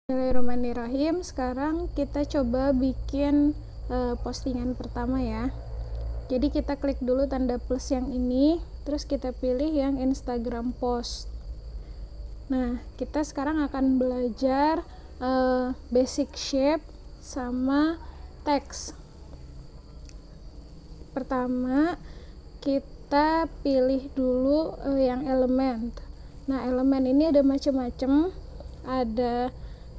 Bismillahirrahmanirrahim. Sekarang kita coba bikin postingan pertama ya. Jadi kita klik dulu tanda plus yang ini, terus kita pilih yang Instagram post. Nah, kita sekarang akan belajar basic shape sama teks. Pertama, kita pilih dulu yang elemen. Nah, elemen ini ada macam-macam. Ada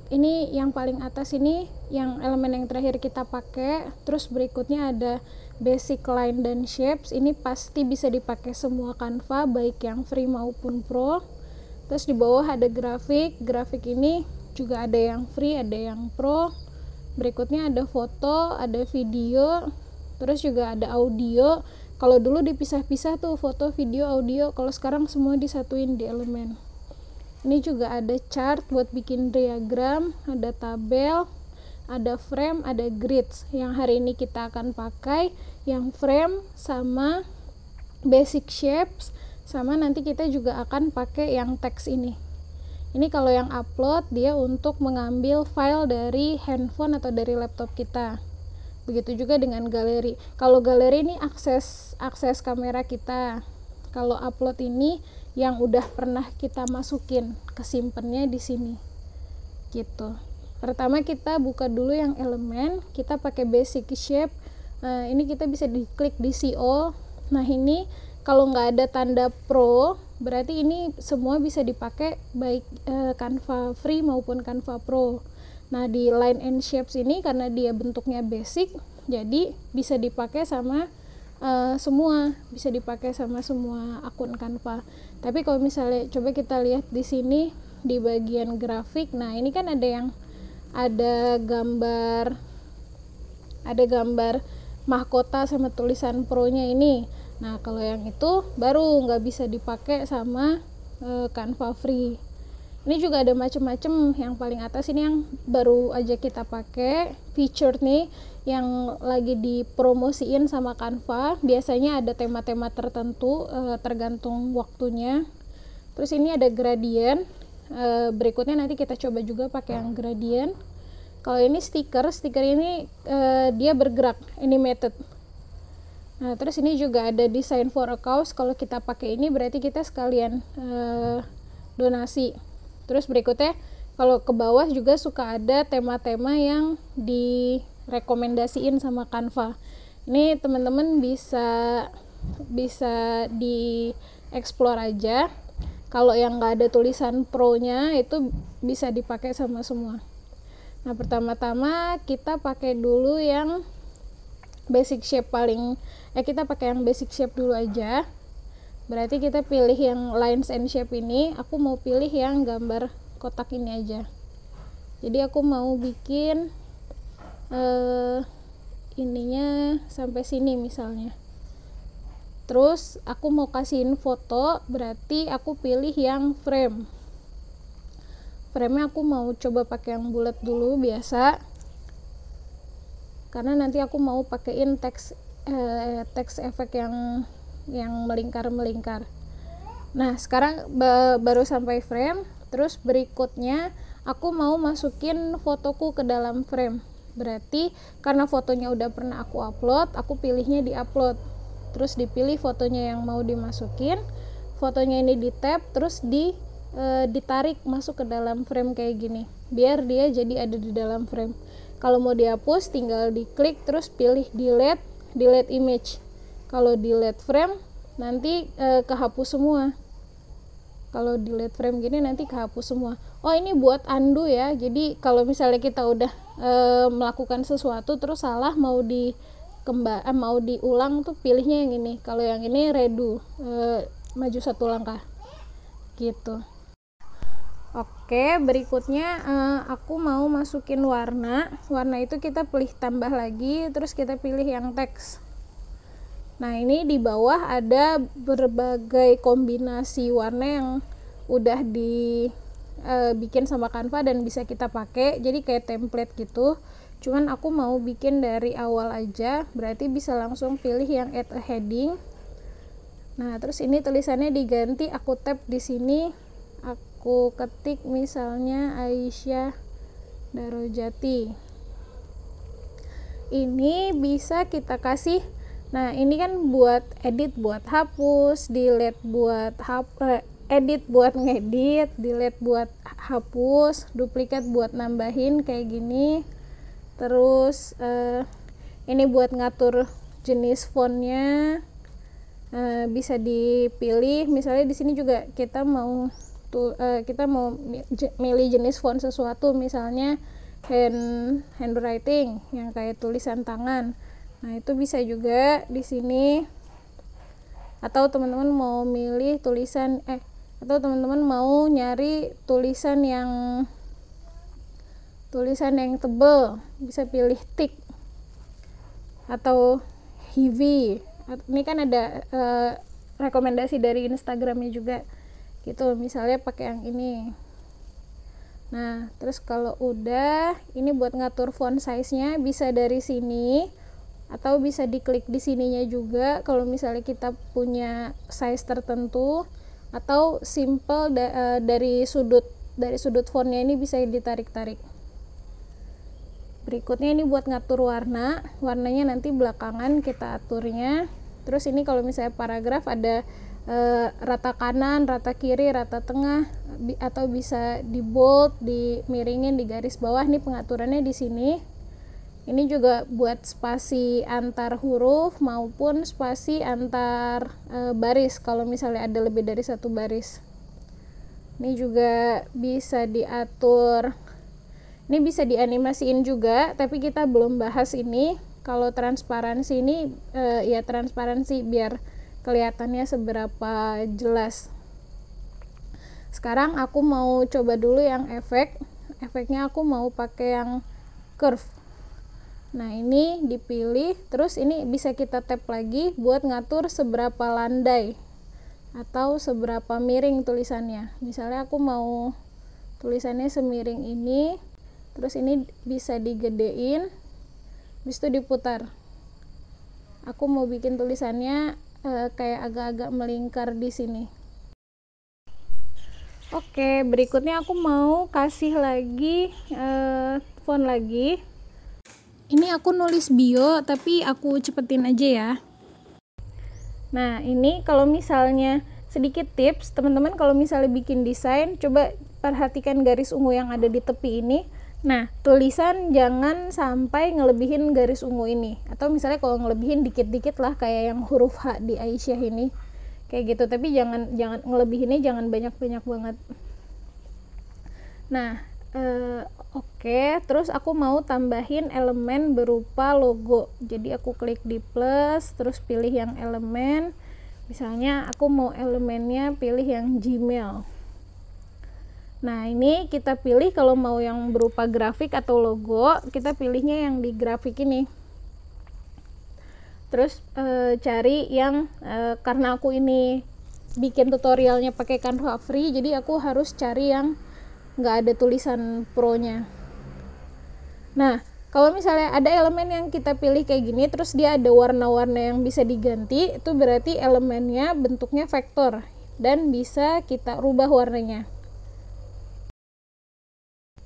ini yang paling atas ini yang elemen yang terakhir kita pakai, terus berikutnya ada basic line dan shapes. Ini pasti bisa dipakai semua Canva, baik yang free maupun pro. Terus di bawah ada grafik ini juga ada yang free, ada yang pro. Berikutnya ada foto, ada video, terus juga ada audio. Kalau dulu dipisah-pisah tuh foto, video, audio, kalau sekarang semua disatuin di elemen. Ini juga ada chart buat bikin diagram, ada tabel, ada frame, ada grids. Yang hari ini kita akan pakai yang frame sama basic shapes, sama nanti kita juga akan pakai yang teks ini. Ini kalau yang upload dia untuk mengambil file dari handphone atau dari laptop kita. Begitu juga dengan galeri. Kalau galeri ini akses kamera kita. Kalau upload ini yang udah pernah kita masukin, kesimpannya di sini. Gitu. Pertama kita buka dulu yang elemen, kita pakai basic shape. Ini kita bisa diklik di CO. Nah, ini kalau nggak ada tanda pro, berarti ini semua bisa dipakai baik Canva free maupun Canva Pro. Nah, di line and shapes ini karena dia bentuknya basic, jadi bisa dipakai sama semua, bisa dipakai sama semua akun Canva. Tapi kalau misalnya coba kita lihat di sini di bagian grafik, nah ini kan ada gambar mahkota sama tulisan pro-nya ini. Nah, kalau yang itu baru nggak bisa dipakai sama Canva free. Ini juga ada macam-macam. Yang paling atas ini yang baru aja kita pakai, feature nih yang lagi dipromosiin sama Canva. Biasanya ada tema-tema tertentu tergantung waktunya. Terus ini ada gradient. Berikutnya nanti kita coba juga pakai yang gradient. Kalau ini stiker ini dia bergerak, animated. Nah, terus ini juga ada design for a cause. Kalau kita pakai ini berarti kita sekalian donasi. Terus berikutnya kalau ke bawah juga suka ada tema-tema yang direkomendasiin sama Canva. Ini teman-teman bisa di-explore aja. Kalau yang nggak ada tulisan pro-nya itu bisa dipakai sama semua. Nah, pertama-tama kita pakai dulu yang basic shape kita pakai yang basic shape dulu aja. Berarti kita pilih yang lines and shape ini. Aku mau pilih yang gambar kotak ini aja. Jadi aku mau bikin ininya sampai sini misalnya. Terus aku mau kasihin foto, berarti aku pilih yang frame. Frame-nya aku mau coba pakai yang bulat dulu biasa. Karena nanti aku mau pakein teks efek yang melingkar-melingkar. Nah, sekarang baru sampai frame. Terus berikutnya aku mau masukin fotoku ke dalam frame. Berarti karena fotonya udah pernah aku upload, aku pilihnya di upload. Terus dipilih fotonya yang mau dimasukin. Fotonya ini di tap, terus ditarik masuk ke dalam frame kayak gini. Biar dia jadi ada di dalam frame. Kalau mau dihapus tinggal diklik terus pilih delete image. Kalau delete frame nanti kehapus semua. Kalau delete frame gini nanti kehapus semua. Oh, ini buat undo ya. Jadi kalau misalnya kita udah melakukan sesuatu terus salah mau diulang tuh pilihnya yang ini. Kalau yang ini redo, maju satu langkah. Gitu. Oke, berikutnya aku mau masukin warna. Warna itu kita pilih tambah lagi, terus kita pilih yang teks. Nah, ini di bawah ada berbagai kombinasi warna yang udah dibikin sama Canva dan bisa kita pakai. Jadi kayak template gitu. Cuman aku mau bikin dari awal aja, berarti bisa langsung pilih yang add a heading. Nah, terus ini tulisannya diganti, aku tap di sini, aku ketik misalnya Aisyah Darojati. Ini bisa kita kasih, nah ini kan buat edit buat hapus, delete buat edit buat ngedit, delete buat hapus, duplikat buat nambahin kayak gini. Terus ini buat ngatur jenis fontnya, bisa dipilih. Misalnya di sini juga kita mau milih jenis font sesuatu, misalnya handwriting yang kayak tulisan tangan. Nah, itu bisa juga di sini. Atau teman-teman mau milih tulisan atau teman-teman mau nyari tulisan yang tebal, bisa pilih thick atau heavy. Ini kan ada rekomendasi dari Instagramnya juga gitu, misalnya pakai yang ini. Nah, terus kalau udah, ini buat ngatur font size-nya bisa dari sini atau bisa diklik di sininya juga kalau misalnya kita punya size tertentu, atau simple dari sudut fontnya ini bisa ditarik-tarik. Berikutnya ini buat ngatur warnanya nanti belakangan kita aturnya. Terus ini kalau misalnya paragraf ada rata kanan, rata kiri, rata tengah, atau bisa di bold, dimiringin, di garis bawah. Ini pengaturannya di sini. Ini juga buat spasi antar huruf maupun spasi antar baris kalau misalnya ada lebih dari satu baris. Ini juga bisa diatur. Ini bisa dianimasiin juga, tapi kita belum bahas ini. Kalau transparansi ini ya transparansi biar kelihatannya seberapa jelas. Sekarang aku mau coba dulu yang efeknya aku mau pakai yang curve. Nah, ini dipilih, terus ini bisa kita tap lagi buat ngatur seberapa landai atau seberapa miring tulisannya. Misalnya aku mau tulisannya semiring ini, terus ini bisa digedein, habis itu diputar. Aku mau bikin tulisannya kayak agak-agak melingkar di sini. Oke, berikutnya aku mau kasih lagi font lagi. Ini aku nulis bio, tapi aku cepetin aja ya. Nah, ini kalau misalnya sedikit tips, teman-teman kalau misalnya bikin desain, coba perhatikan garis ungu yang ada di tepi ini. Nah, tulisan jangan sampai ngelebihin garis ungu ini. Atau misalnya kalau ngelebihin dikit-dikit lah, kayak yang huruf H di Aisyah ini. Kayak gitu, tapi jangan ngelebihinnya, jangan banyak-banyak banget. Nah, oke, terus aku mau tambahin elemen berupa logo. Jadi aku klik di plus, terus pilih yang elemen. Misalnya aku mau elemennya pilih yang Gmail. Nah, ini kita pilih kalau mau yang berupa grafik atau logo, kita pilihnya yang di grafik ini. Terus cari yang karena aku ini bikin tutorialnya pakai Canva free, jadi aku harus cari yang nggak ada tulisan pro-nya. Nah, kalau misalnya ada elemen yang kita pilih kayak gini, terus dia ada warna-warna yang bisa diganti, itu berarti elemennya bentuknya vektor dan bisa kita rubah warnanya.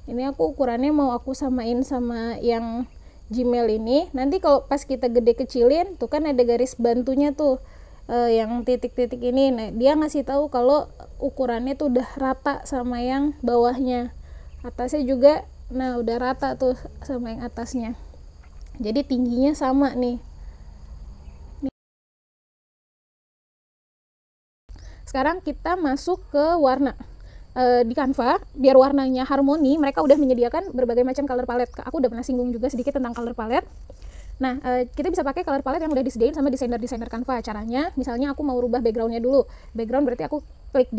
Ini aku ukurannya mau aku samain sama yang Gmail ini. Nanti kalau pas kita gede kecilin, tuh kan ada garis bantunya tuh, yang titik-titik ini. Nah, dia ngasih tahu kalau ukurannya tuh udah rata sama yang bawahnya. Atasnya juga, nah udah rata tuh sama yang atasnya. Jadi tingginya sama nih. Sekarang kita masuk ke warna. Di Canva, biar warnanya harmoni, mereka udah menyediakan berbagai macam color palette. Aku udah pernah singgung juga sedikit tentang color palette. Nah, kita bisa pakai color palette yang udah disediain sama desainer Canva. Caranya, misalnya aku mau rubah backgroundnya dulu. Background berarti aku klik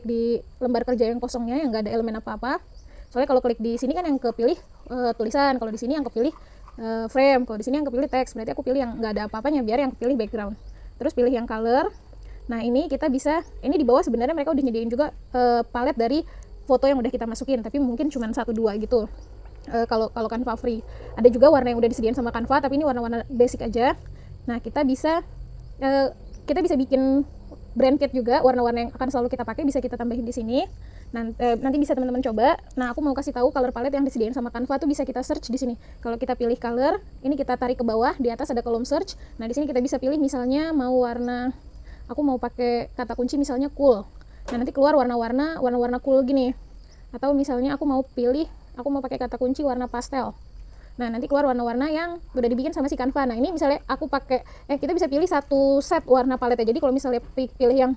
di lembar kerja yang kosongnya, yang nggak ada elemen apa-apa. Soalnya kalau klik di sini kan yang kepilih tulisan, kalau di sini yang kepilih frame, kalau di sini yang kepilih teks. Berarti aku pilih yang nggak ada apa-apanya, biar yang kepilih background. Terus pilih yang color. Nah, ini kita bisa, ini di bawah sebenarnya mereka udah nyediain juga palet dari foto yang udah kita masukin, tapi mungkin cuma 1-2 gitu. Kalau Canva free. Ada juga warna yang udah disediain sama Canva, tapi ini warna-warna basic aja. Nah, kita bisa bikin brand kit juga, warna-warna yang akan selalu kita pakai bisa kita tambahin di sini. Nanti bisa teman-teman coba. Nah, aku mau kasih tahu color palette yang disediain sama Canva tuh bisa kita search di sini. Kalau kita pilih color, ini kita tarik ke bawah, di atas ada kolom search. Nah, di sini kita bisa pilih misalnya mau warna, aku mau pakai kata kunci misalnya cool. Nah, nanti keluar warna-warna cool gini. Atau misalnya aku mau pakai kata kunci warna pastel. Nah, nanti keluar warna-warna yang udah dibikin sama si Canva. Nah, ini misalnya aku pakai, kita bisa pilih satu set warna palette. Jadi kalau misalnya pilih yang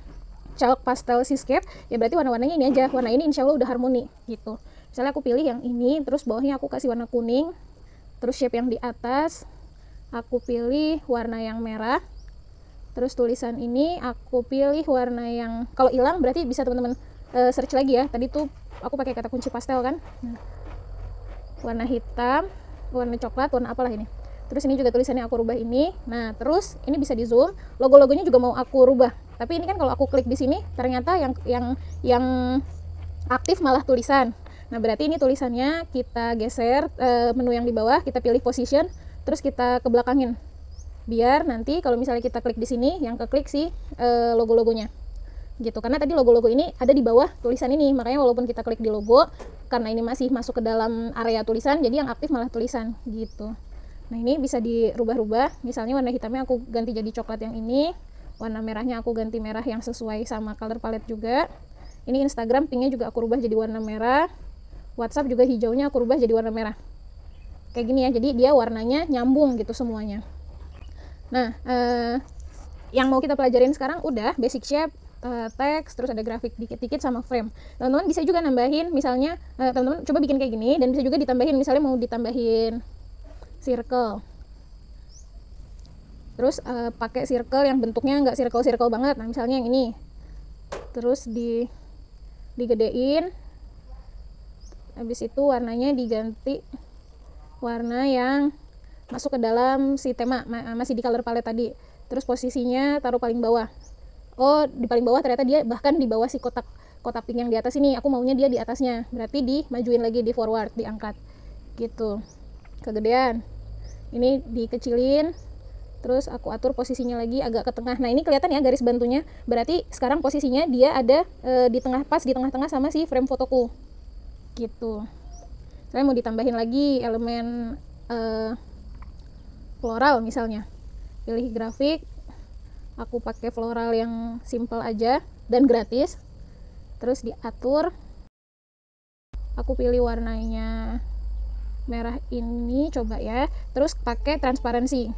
chalk pastel seascape, ya berarti warna-warnanya ini aja. Warna ini insya Allah udah harmoni gitu. Misalnya aku pilih yang ini, terus bawahnya aku kasih warna kuning, terus shape yang di atas aku pilih warna yang merah, terus tulisan ini aku pilih warna yang, kalau hilang berarti bisa teman-teman search lagi ya. Tadi tuh aku pakai kata kunci pastel kan. Nah, warna hitam, warna coklat, warna apalah ini. Terus ini juga tulisannya aku rubah ini. Nah, terus ini bisa di zoom. Logo-logonya juga mau aku rubah. Tapi ini kan kalau aku klik di sini ternyata yang aktif malah tulisan. Nah, berarti ini tulisannya kita geser menu yang di bawah, kita pilih position, terus kita ke belakangin. Biar nanti kalau misalnya kita klik di sini, yang keklik si logo-logonya. Gitu. Karena tadi logo-logo ini ada di bawah tulisan ini. Makanya walaupun kita klik di logo, karena ini masih masuk ke dalam area tulisan, jadi yang aktif malah tulisan gitu. Nah, ini bisa dirubah-rubah. Misalnya warna hitamnya aku ganti jadi coklat yang ini. Warna merahnya aku ganti merah yang sesuai sama color palette juga. Ini Instagram pinknya juga aku rubah jadi warna merah. WhatsApp juga hijaunya aku rubah jadi warna merah. Kayak gini ya. Jadi dia warnanya nyambung gitu semuanya. Nah, yang mau kita pelajarin sekarang udah basic shape, teks, terus ada grafik dikit-dikit sama frame. Teman-teman bisa juga nambahin, misalnya teman-teman coba bikin kayak gini, dan bisa juga ditambahin, misalnya mau ditambahin circle, terus pakai circle yang bentuknya nggak circle banget. Nah, misalnya yang ini, terus digedein, habis itu warnanya diganti warna yang masuk ke dalam si tema, masih di color palette tadi. Terus posisinya taruh paling bawah. Oh, di paling bawah ternyata dia bahkan di bawah si kotak pink yang di atas ini. Aku maunya dia di atasnya, berarti dimajuin lagi, di forward, diangkat gitu, kegedean. Ini dikecilin, terus aku atur posisinya lagi agak ke tengah. Nah, ini kelihatan ya garis bantunya, berarti sekarang posisinya dia ada di tengah, pas di tengah-tengah sama si frame fotoku gitu. Saya mau ditambahin lagi elemen floral misalnya, pilih grafik, aku pakai floral yang simple aja dan gratis, terus diatur, aku pilih warnanya merah ini, coba ya, terus pakai transparansi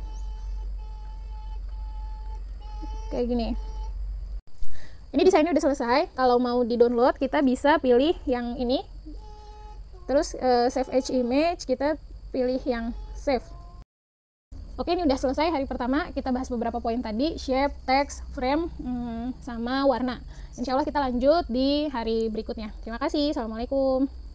kayak gini. Ini desainnya udah selesai. Kalau mau di download kita bisa pilih yang ini, terus save as image, kita pilih yang save. Oke, ini udah selesai hari pertama. Kita bahas beberapa poin tadi, shape, text, frame, sama warna. Insya Allah kita lanjut di hari berikutnya. Terima kasih. Assalamualaikum.